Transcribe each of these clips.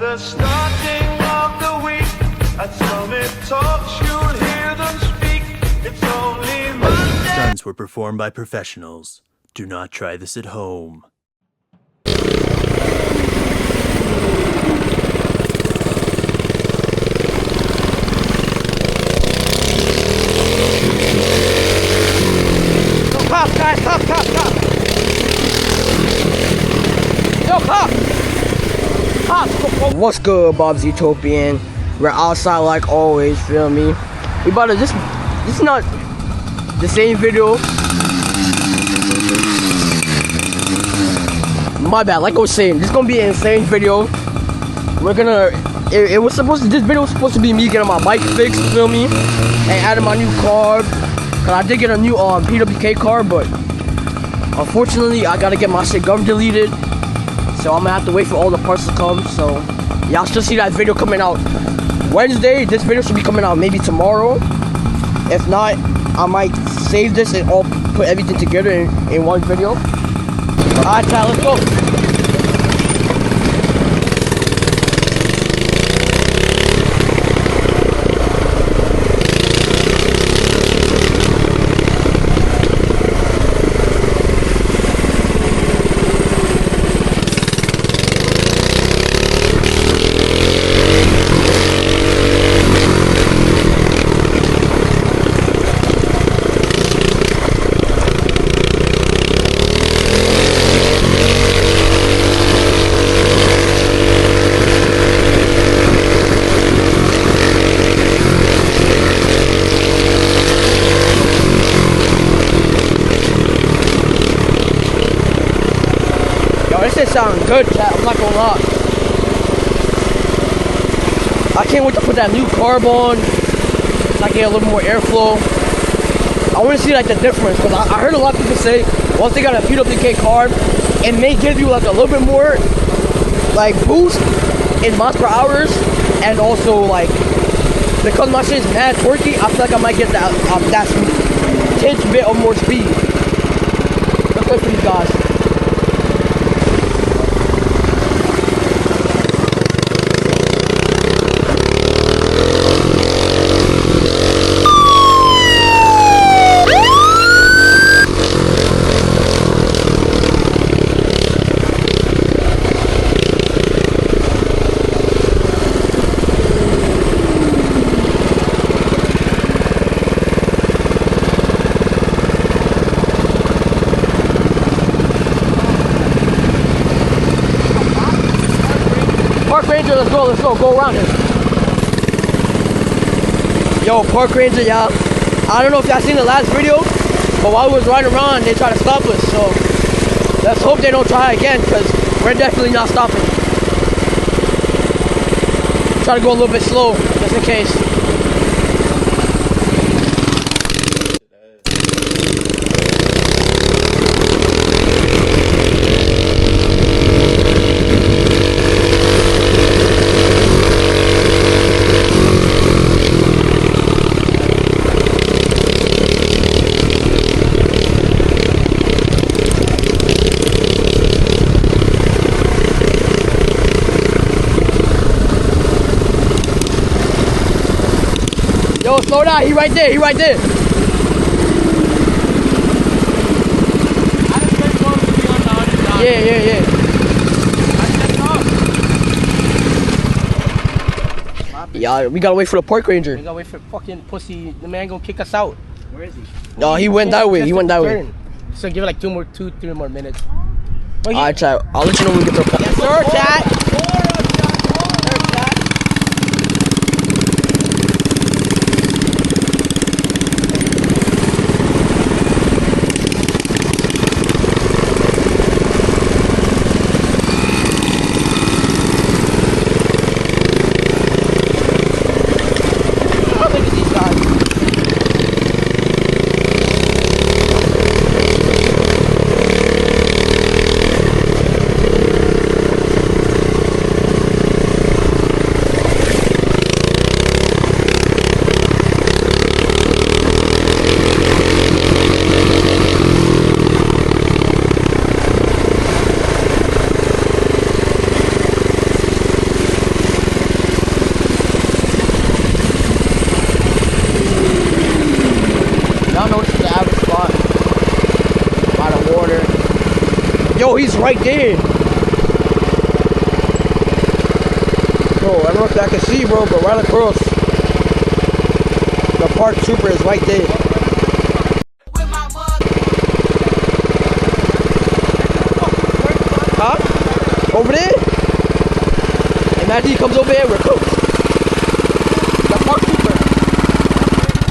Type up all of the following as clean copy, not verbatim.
the starting of the week, at Summit Talks you'll hear them speak. It's only Monday. Stunts were performed by professionals. Do not try this at home. Cop, guys, cop. Yo, cop. What's good, Bobz.utopian? We're outside like always, feel me? We about to, this is not the same video. My bad, like I was saying, this is gonna be an insane video. We're gonna, this video was supposed to be me getting my bike fixed, feel me? And adding my new car. Cause I did get a new PWK car, but unfortunately I gotta get my shit deleted. So I'm gonna have to wait for all the parts to come. So y'all still see that video coming out Wednesday. This video should be coming out maybe tomorrow. If not, I might save this and all put everything together in one video. Alright, chat, let's go. This sounds good, chat. I'm not gonna lie. I can't wait to put that new carb on so I get a little more airflow. I want to see like the difference because I heard a lot of people say once they got a PWK carb, it may give you like a little bit more like boost in miles per hours, and also like because my shit is mad torquey, I feel like I might get that tinge bit of more speed. Let's go for you guys. Park Ranger, let's go around this. Yo, Park Ranger, y'all. I don't know if y'all seen the last video, but while we was riding around, they tried to stop us. So let's hope they don't try again, because we're definitely not stopping. Try to go a little bit slow, just in case. Yo, slow down, he right there. Yeah. Yeah, we gotta wait for the Park Ranger. We gotta wait for fucking pussy. The man gonna kick us out. Where is he? No, he went that way. So give it like 2-3 more minutes. Alright, chat. I'll let you know when we get to the Park. Yes, sir, chat. Yo, he's right there. Bro, I don't know if I can see, bro, but right across. The park trooper is right there. Huh? Over there? Imagine he comes over here, we're cooked. The park trooper.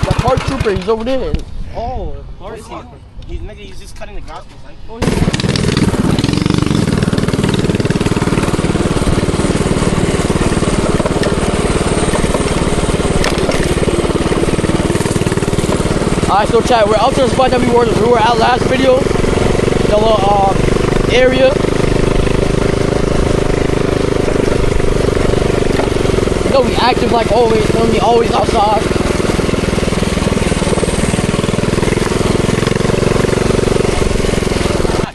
The park trooper, he's over there. Oh, park trooper. He's just cutting the grass. Like, oh, Alright, so chat, we're up to the spot that we were at last video. The little area. You know, we active like always, feel me? Always outside.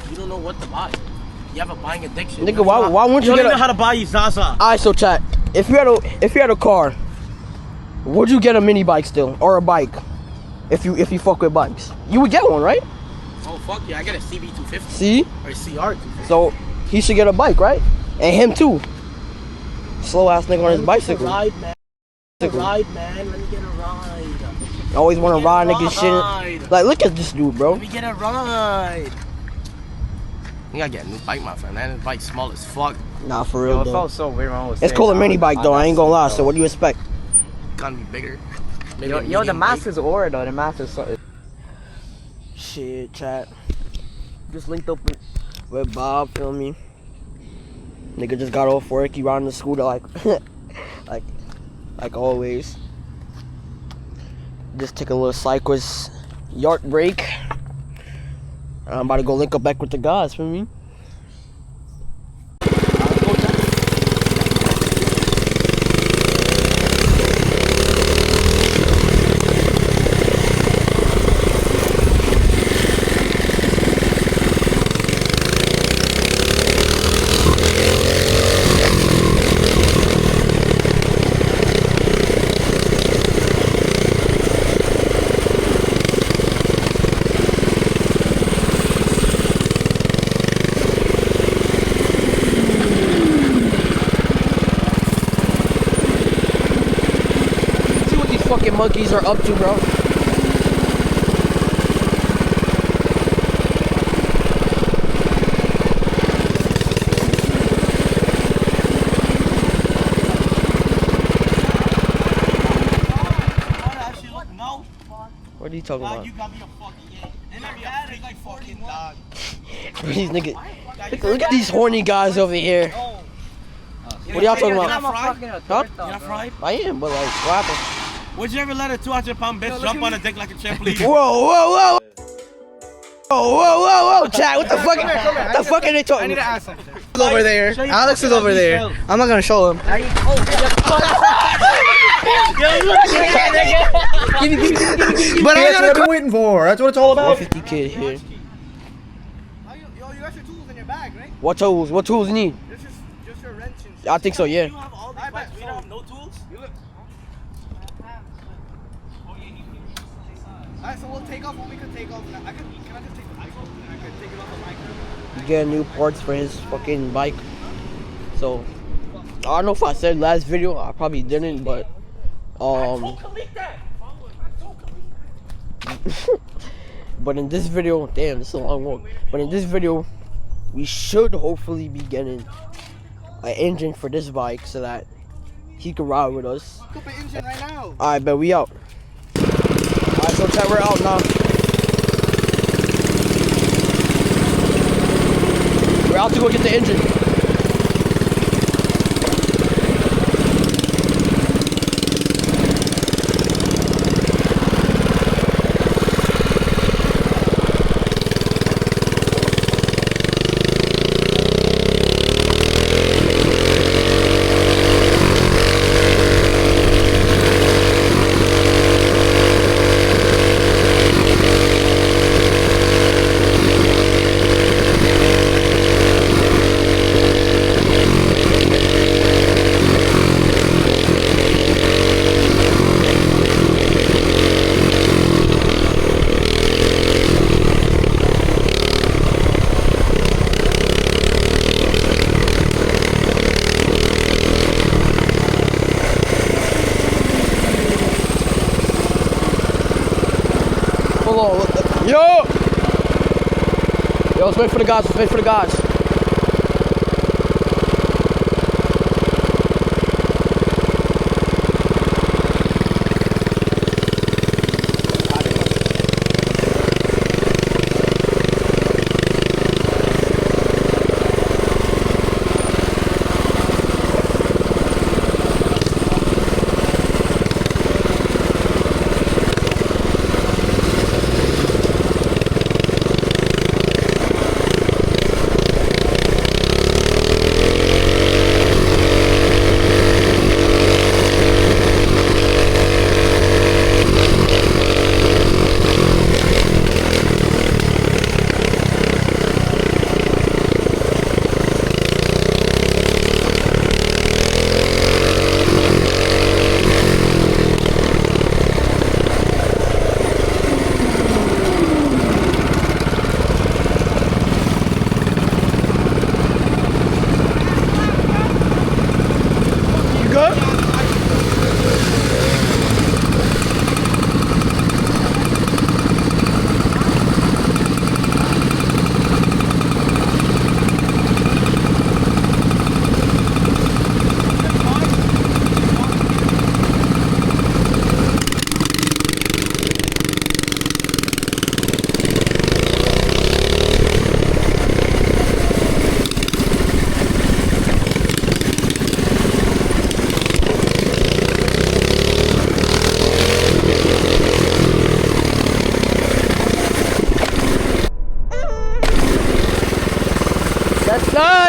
you don't know what to buy. You have a buying addiction. Nigga, why wouldn't you don't get even a... know how to buy you Zaza. Alright, so chat, if you had a car, would you get a mini bike still? Or a bike? If you fuck with bikes. You would get one, right? Oh fuck yeah, I got a CB250. See? Or a CR250. So he should get a bike, right? And him too. Slow ass nigga on his bicycle. Ride, man. Ride, man. Let me get a ride. Always want to ride niggas ride. shit. Like, look at this dude, bro. Let me get a ride. You gotta get a new bike, my friend. That bike's small as fuck. Nah, for real, It though. felt so weird when I was It's called a mini bike, though. I ain't gonna lie. So what do you expect? Gotta be bigger. Maybe Yo, a the medium master's aura though. The master's so. Shit, chat. Just linked up with Bob, feel me? Nigga just got off work. He riding the scooter like, like always. Just take a little cyclist yard break. I'm about to go link up back with the guys, feel me? Fucking monkeys are up to, bro. What are you talking about? You got me a fucking and I got a fucking dog. These niggas. Look at these horny guys over here. What are y'all talking about? Huh? You not fried? I am, but like, what happened? Would you ever let a 200-pound bitch jump on a dick like a trampoline? Whoa, whoa, whoa! Whoa, chat, what the fuck? What the fuck are they talking? I need to ask something. Over there. Alex is over there. I'm not gonna show him. But I gotta quit waiting for. That's what it's all about. 50 kid here. Yo, you got your tools in your bag, right? What tools? What tools you need? Just your wrench and shit. I think so, yeah. You have all these bikes, we don't have no tools? Alright, so we'll take off what we can take off. Can I just take the bike off? I can take it off the mic. He get new parts for his fucking bike. So I don't know if I said last video. I probably didn't, but but in this video, damn, this is a long walk. But in this video, we should hopefully be getting an engine for this bike so that he can ride with us. Put the engine right now. Alright, bet we out. Alright, so chat, we're out now. We're out to go get the engine. wait for the guys. Let's wait for the guys.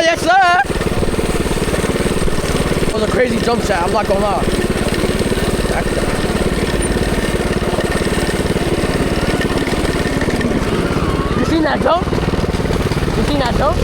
Yes, sir. It was a crazy jump shot, I'm not gonna lie. You seen that jump? You seen that jump?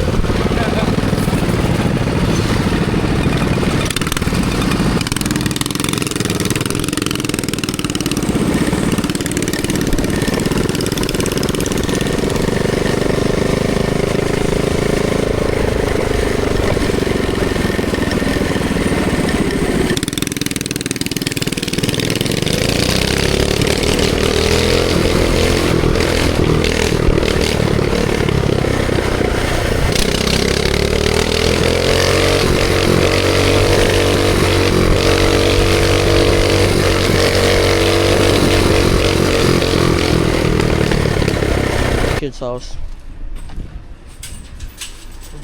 Kid's house.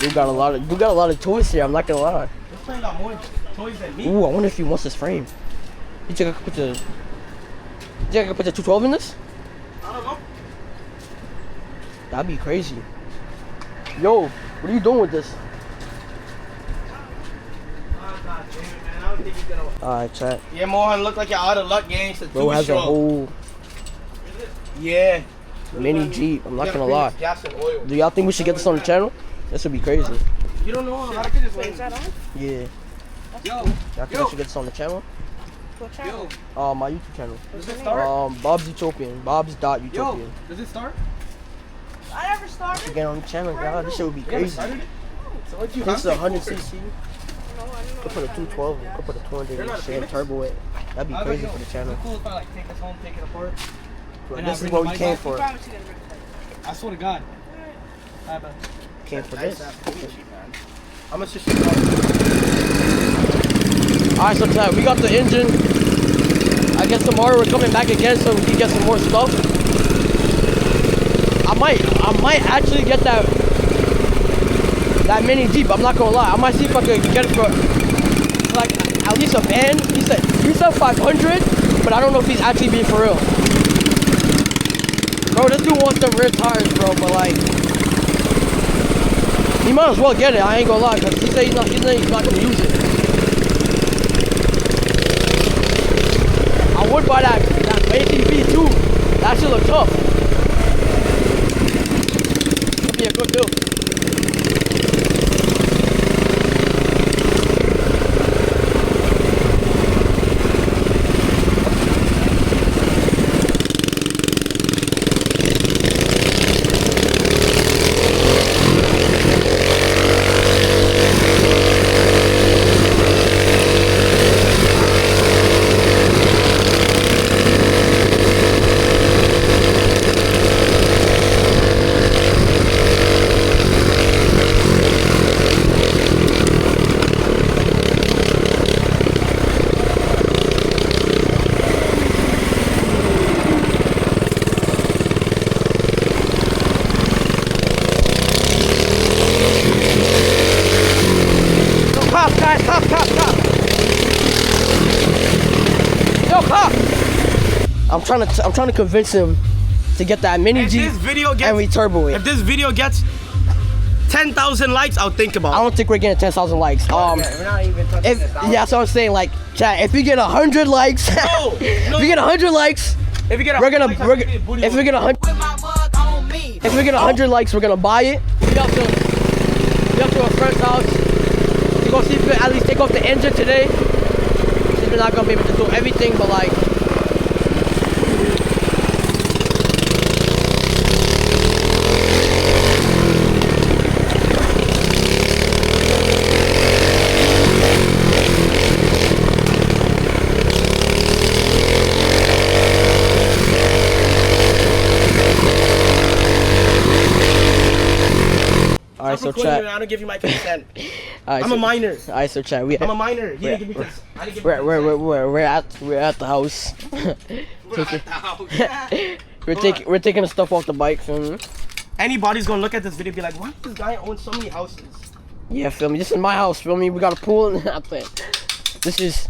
You got a lot of toys here, I'm not gonna lie. This friend got more toys than me. Ooh, I wonder if he wants this frame. You think I could put the 212 in this? I don't know. That'd be crazy. Yo, what are you doing with this? God damn it, man. I don't think he's gonna. Alright, chat. Yeah, Mohan, look like you're out of luck, gang. It's a Bro has a whole Yeah. mini Jeep, I'm not gonna lie. Gas and oil. Do y'all think we should get this on the channel? This would be crazy. You don't know how to just wait. Yeah. Yo, Y'all think I should get this on the channel? yo, My YouTube channel. does it start? Bobz.utopian. Bobz.utopian. Yo, does it start? I never started. Get on the channel, God. This shit would be You haven't crazy. started it? So what do you This is have? 100cc. No, I Could put a 212, could put a 200 You're not and a shit, famous? turbo it. That'd be crazy for the channel. Cool if I like take us home, take it apart. But And this I is bring what the we mic came back. for. promise you didn't. I swear to God. Alright, bro. Came for Nice this. ass Gucci, man. I'm gonna switch it Alright, so chat, we got the engine. I guess tomorrow we're coming back again so we can get some more stuff. I might actually get that mini Jeep, I'm not gonna lie. I might see if I could get it for like at least a van. He said 500, but I don't know if he's actually being for real. Bro, this dude wants them rear tires, bro, but like he might as well get it, I ain't gonna lie, because he said he's not gonna use it. I would buy that ATV too. That shit look tough. That'd be a good deal. I'm trying to convince him to get that mini If Jeep this video gets, and we turbo it. if this video gets 10,000 likes, I'll think about it. I don't think we're getting 10,000 likes. We're not even touching If it. yeah, so I'm saying like, chat. If we get 100 likes, No, if we get 100 likes, If you get we're gonna if we get 100 if we get 100 likes, we're gonna buy it. We have to our friend's house to go see if we can at least take off the engine today. Since we're not gonna be able to do everything, but like. Alright, so chat. I don't give you my consent. Alright, I'm so, a minor. Alright, so chat. I'm a minor. You didn't give me consent. I didn't give you We're at the house. We're taking the stuff off the bike, feel me? Anybody's gonna look at this video and be like, why does this guy own so many houses? Yeah, feel me? This is my house, feel me? We got a pool and that thing. This is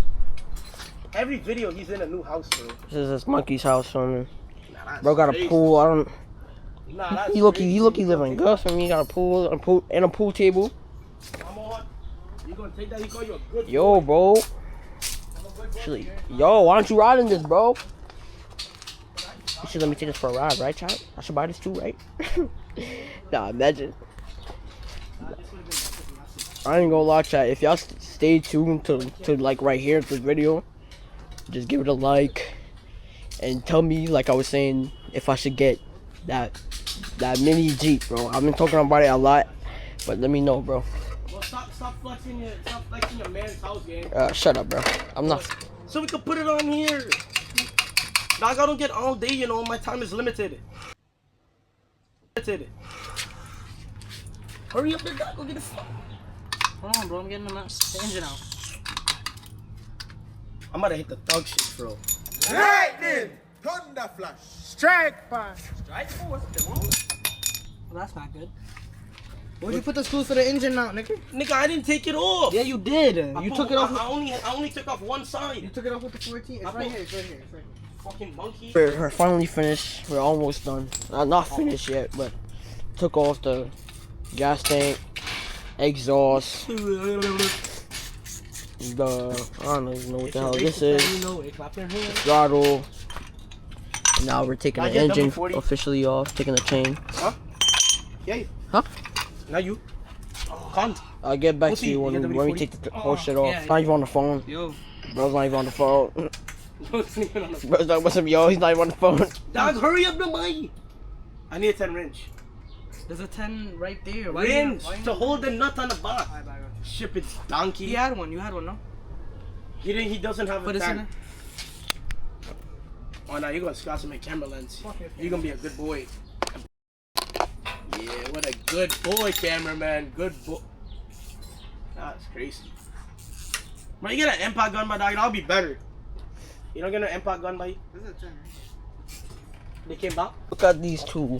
Every video he's in a new house, bro. this monkey's house, feel me? Nah, that's Bro got a crazy. pool. I don't. Nah, that's He look crazy. living good for me. He got a pool and a pool table. Come on. You gonna take that? He call you a good Yo, bro. Actually, yo, why don't you ride in this, bro? You should let me take this for a ride, right, chat? I should buy this too, right? Nah, imagine. I ain't gonna lie, chat. If y'all stay tuned to like right here to this video, just give it a like and tell me, like I was saying, if I should get that mini Jeep, bro. I've been talking about it a lot, but let me know, bro. Well, stop flexing your man's house, gang. Shut up, bro. I'm not. So we could put it on here. Dog, I don't get all day, you know. My time is limited. Hurry up, there, dog. Go get the fuck. Hold on, bro. I'm getting the engine out. I'm about to hit the thug shit, bro. Lightning! Thunder flash! Strike fast! Well, that's not good. Where'd you put the screws for the engine now, nigga? Nigga, I didn't take it off. Yeah, you did. You took it off. I only took off one side. You took it off with the 14. It's I right put- here. It's right here. It's right here. Fucking monkey. We're finally finished. We're almost done. Not finished yet, but took off the gas tank, exhaust, the I don't even know what the hell this is, You know it. Clap your hands. throttle. Now we're taking Now the you're engine W40. officially off, taking the chain. Yeah. Huh? Now you. Cunt. I'll get back We'll to see. you You when got we W40? take the whole shit off. yeah, It's not even on the phone. Yo. Bro's not even on the phone. Don't sleep on the Bro's like, what's up, yo? He's not even on the phone. Dog, hurry up, the boy. I need a 10 wrench. There's a 10 right there. Wrench to hold the nut on the box. Alright, bye, bye. Ship it, donkey. You had one. You had one, no? He doesn't have Put a this in 10. there. Oh, now you're gonna scratch my camera lens. You're gonna be a good boy. Yeah, what a good boy, cameraman. Good boy. That's crazy. Bro, you get an impact gun by dog, that'll be better. You don't get an impact gun by you? This is a 10, right? They came back? Look at these two.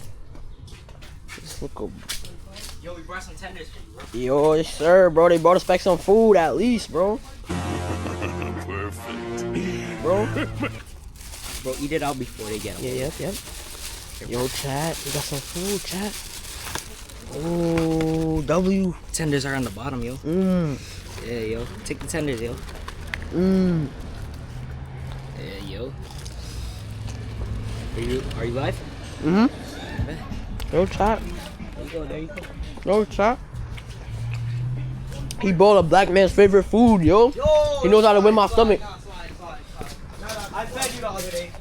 Just look up. Yo, we brought some tenders for you, bro. Yo, yes, sir, bro. They brought us back some food at least, bro. Perfect. Bro. Bro, eat it out before they get them. Yeah, yep. Yo, chat. We got some food, chat. Oh, W. Tenders are on the bottom, yo. Mmm. Yeah, yo. Take the tenders, yo. Mmm. Yeah, yo. Are you live? Mm-hmm. Yo, chat. There you go, there you go. Yo, chat. He brought a black man's favorite food, yo. He knows how to win my stomach. I fed you the other day.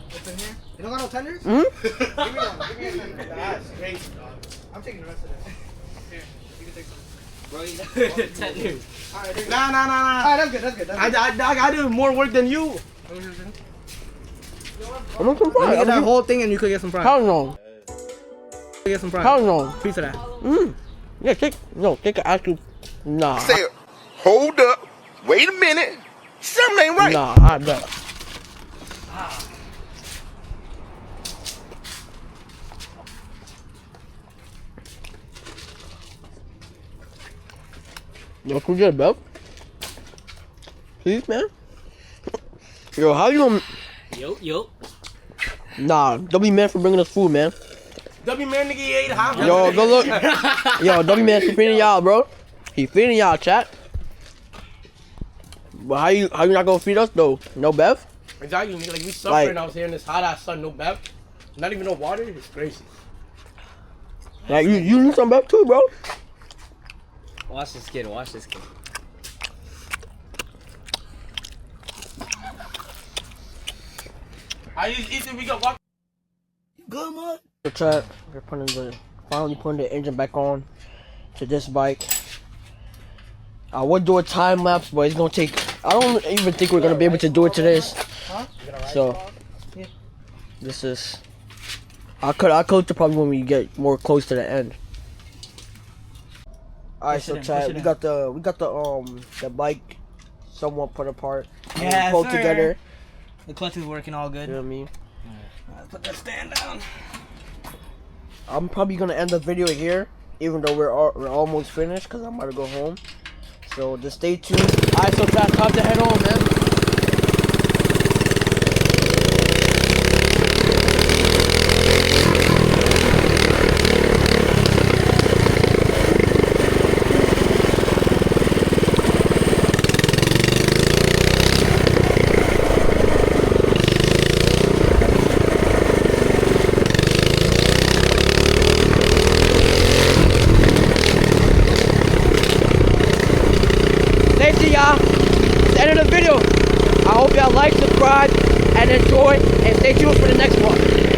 What's in here? You don't got no tenders? Mm-hmm. Give me one. Give me a tender. That's crazy, dog. I'm taking the rest of that. Here, you can take some. Bro, you Tenders. Alright, there you go. Nah. Alright, that's good, that's good. That's good. I do more work than you. I'm not some Let me pride. get that whole thing and you could get some fries. Hell no. Get some fries. Hell no. Piece of that. Yeah, take an actual. Nah. Say, hold up, wait a minute, something ain't right. Nah, I bet. Yo, can we get a belt? Please, man. Yo, how you gonna? Yo. Nah, don't be mad for bringing us food, man. W man nigga he ate half. Yo, go look. Yo, W man, he feeding y'all, bro. He feeding y'all, chat. But how you not gonna feed us though? No Bev? Exactly, nigga. Like we suffering Like- out here in this hot ass sun, no bath, not even no water. It's crazy. Like you need some Bev too, bro. Watch this kid. Watch this kid. I just eat we got walk. Good man. The chat, we're finally putting the engine back on to this bike. I would do a time lapse, but it's gonna take. I don't even think we're gonna be able to do it to this. So this is. I'll cut to probably when we get more close to the end. Alright, so chat, we got the bike somewhat put apart. Yes, pulled sir. together. The clutch is working all You good. know what I mean? Let's put that stand down. I'm probably gonna end the video here, even though we're almost finished, cause I'm about to go home. So just stay tuned. Alright, so chat, time to head home, man. Safety, y'all. It's the end of the video. I hope y'all like, subscribe, and enjoy, and stay tuned for the next one.